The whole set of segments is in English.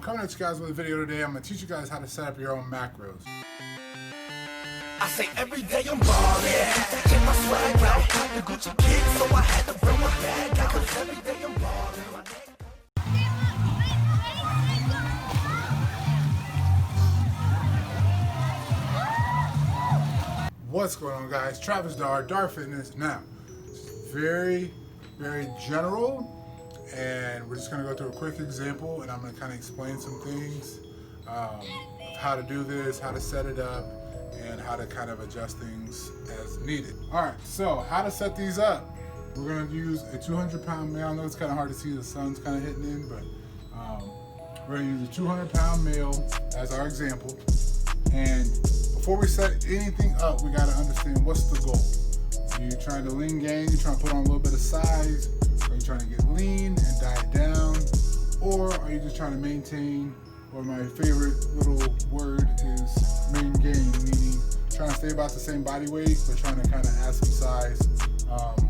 coming at you guys with a video today. I'm going to teach you guys how to set up your own macros. I say every day I'm ballin', check my swag out, the Gucci kid, so I had to bring my bag out, 'cause every day I'm ballin'. What's going on, guys? Travis Dar Fitness. Now, very general, and we're just going to go through a quick example, and I'm going to kind of explain some things of how to do this, how to set it up, and how to kind of adjust things as needed. Alright, so how to set these up. We're going to use a 200-pound male. I know it's kind of hard to see, the sun's kind of hitting in, but we're going to use a 200-pound male as our example. And before we set anything up, we got to understand what's the goal. Are you trying to lean gain? You trying to put on a little bit of size? Are you trying to get lean and diet down? Or are you just trying to maintain, or my favorite little word is main gain, meaning trying to stay about the same body weight, but trying to kind of add some size,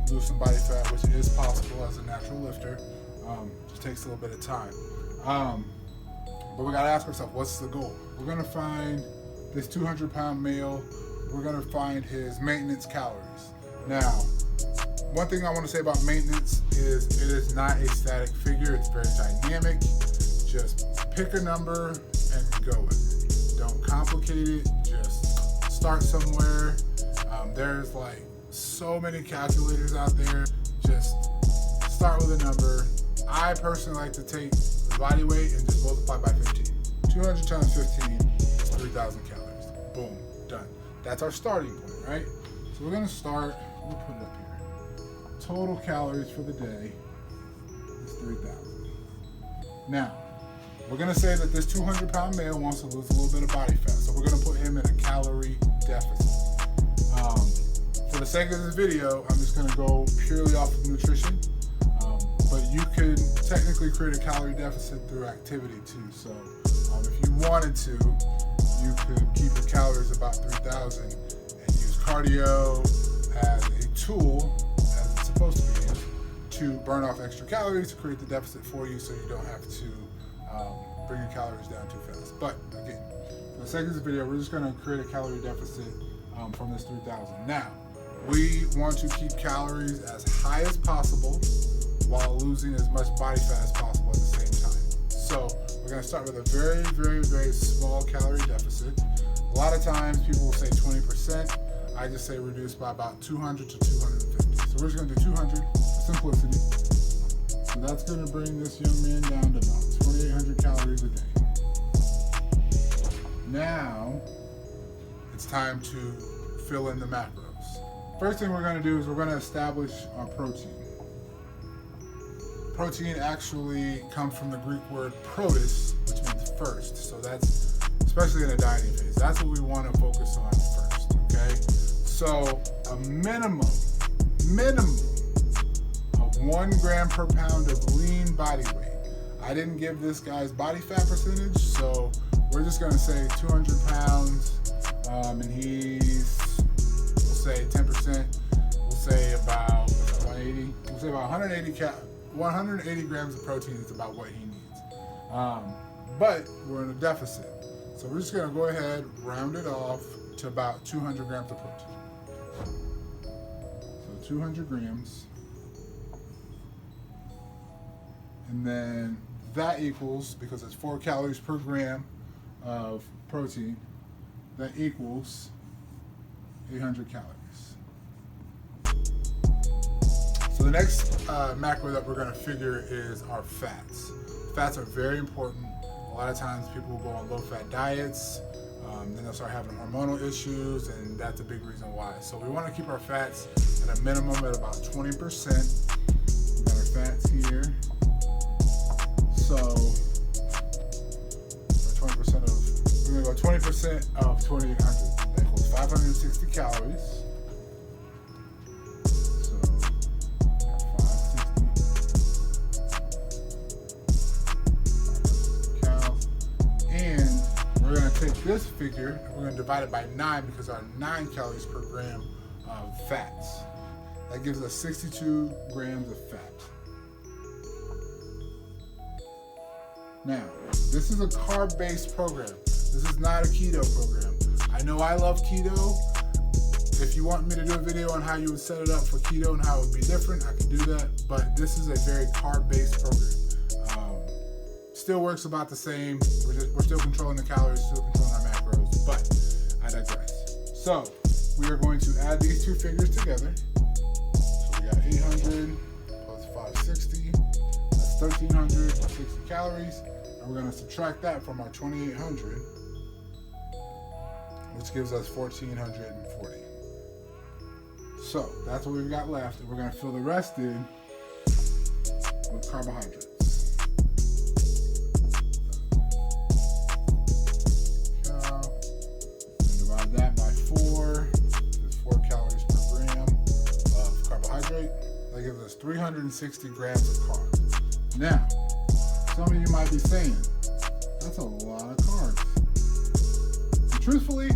lose some body fat, which is possible as a natural lifter. Just takes a little bit of time. But we got to ask ourselves, what's the goal? We're going to find this 200-pound male. We're going to find his maintenance calories. Now, one thing I want to say about maintenance is it is not a static figure. It's very dynamic. Just pick a number and go with it. Don't complicate it. Just start somewhere. There's like so many calculators out there. Just start with a number. I personally like to take the body weight and just multiply by 15. 200 times 15 is 3,000 calories. Boom, done. That's our starting point, right? So we're gonna start, we'll put it up here. Total calories for the day is 3,000. Now, we're gonna say that this 200-pound male wants to lose a little bit of body fat, so we're gonna put him in a calorie deficit. For the sake of this video, I'm just gonna go purely off of nutrition, but you could technically create a calorie deficit through activity too. So if you wanted to, you could keep your calories about 3,000 and use cardio as a tool, as it's supposed to be used, to burn off extra calories to create the deficit for you, so you don't have to bring your calories down too fast. But again, for the sake of this video, we're just going to create a calorie deficit from this 3,000. Now, we want to keep calories as high as possible while losing as much body fat as possible at the same time. So we're going to start with a very small calorie deficit. A lot of times people will say 20%. I just say reduce by about 200 to 250. So we're just going to do 200 for simplicity. So that's going to bring this young man down to about 2,800 calories a day. Now it's time to fill in the macros. First thing we're going to do is we're going to establish our protein. Protein actually comes from the Greek word protus, which means first. So that's, especially in a dieting phase, that's what we want to focus on first, okay? So a minimum of 1 gram per pound of lean body weight. I didn't give this guy's body fat percentage, so we're just gonna say 200 pounds, and he's, we'll say 10%, we'll say about 180, we'll say about 180 grams of protein is about what he needs. But we're in a deficit. So we're just gonna go ahead, round it off to about 200 grams of protein. So 200 grams. And then that equals, because it's 4 calories per gram of protein, that equals 800 calories. So the next macro that we're gonna figure is our fats. Fats are very important. A lot of times people will go on low-fat diets, then they'll start having hormonal issues, and that's a big reason why. So we want to keep our fats at a minimum at about 20%. We got our fats here. So 20% of, we're gonna go 20% of 2,800. That equals 560 calories. Take this figure and we're going to divide it by 9 because there are 9 calories per gram of fats. That gives us 62 grams of fat. Now, this is a carb-based program. This is not a keto program. I know I love keto. If you want me to do a video on how you would set it up for keto and how it would be different, I can do that. But this is a very carb-based program. Still works about the same. We're still controlling the calories, still controlling our macros, but I digress. So we are going to add these two figures together. So we got 800 plus 560. That's 1,360 calories. And we're going to subtract that from our 2,800, which gives us 1,440. So that's what we've got left, and we're going to fill the rest in with carbohydrates. And divide that by 4. There's 4 calories per gram of carbohydrate. That gives us 360 grams of carbs. Now, some of you might be saying, that's a lot of carbs. And truthfully,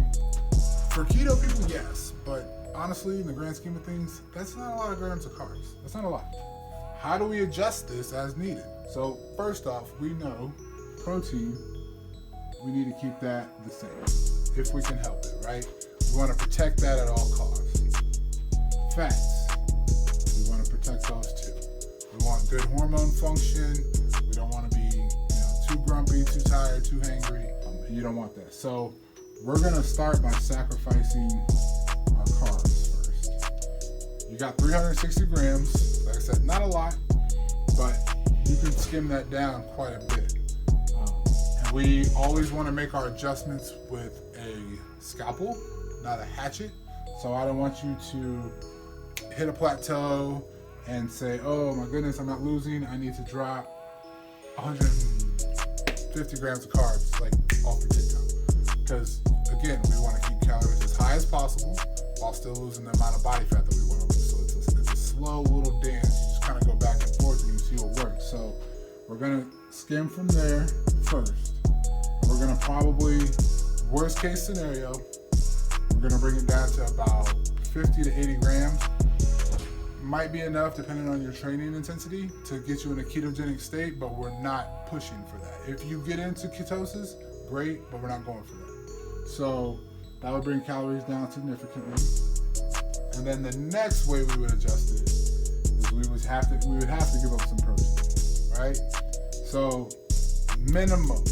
for keto people, yes, but honestly, in the grand scheme of things, that's not a lot of grams of carbs. That's not a lot. How do we adjust this as needed? So first off, we know protein, we need to keep that the same, if we can help it, right? We want to protect that at all costs. Fats, we want to protect those too. We want good hormone function. We don't want to be, too grumpy, too tired, too hangry. You don't want that. So we're gonna start by sacrificing our carbs first. You got 360 grams. Like I said, not a lot, but you can skim that down quite a bit. And we always want to make our adjustments with a scalpel, not a hatchet. So I don't want you to hit a plateau and say, oh my goodness, I'm not losing. I need to drop 150 grams of carbs like off the get-go. Because again, we want to keep calories as high as possible while still losing the amount of body fat that we want to lose. So it's a slow little dance. You just kind of go back and forth and you see what works. So we're going to skim from there first. We're going to probably, worst case scenario, we're going to bring it down to about 50 to 80 grams. Might be enough, depending on your training intensity, to get you in a ketogenic state, but we're not pushing for that. If you get into ketosis, great, but we're not going for that. So that would bring calories down significantly. And then the next way we would adjust it is we would have to give up some protein, right? So minimum,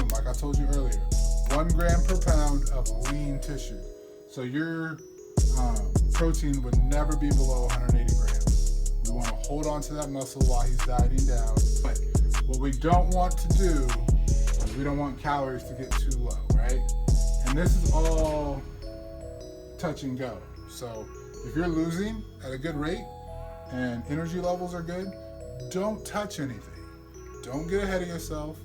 like I told you earlier, 1 gram per pound of lean tissue. So your protein would never be below 180 grams. We want to hold on to that muscle while he's dieting down. But what we don't want to do is we don't want calories to get too low, right? And this is all touch and go. So if you're losing at a good rate and energy levels are good, don't touch anything. Don't get ahead of yourself.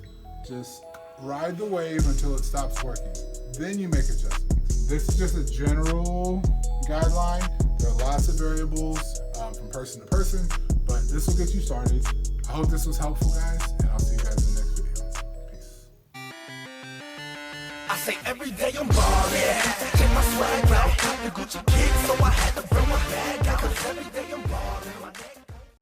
Just ride the wave until it stops working. Then you make adjustments. This is just a general guideline. There are lots of variables from person to person, but this will get you started. I hope this was helpful, guys, and I'll see you guys in the next video. Peace. I say every day I'm ballin', check my swag out, the Gucci kid, so I had to bring my bag out. 'Cause every day I'm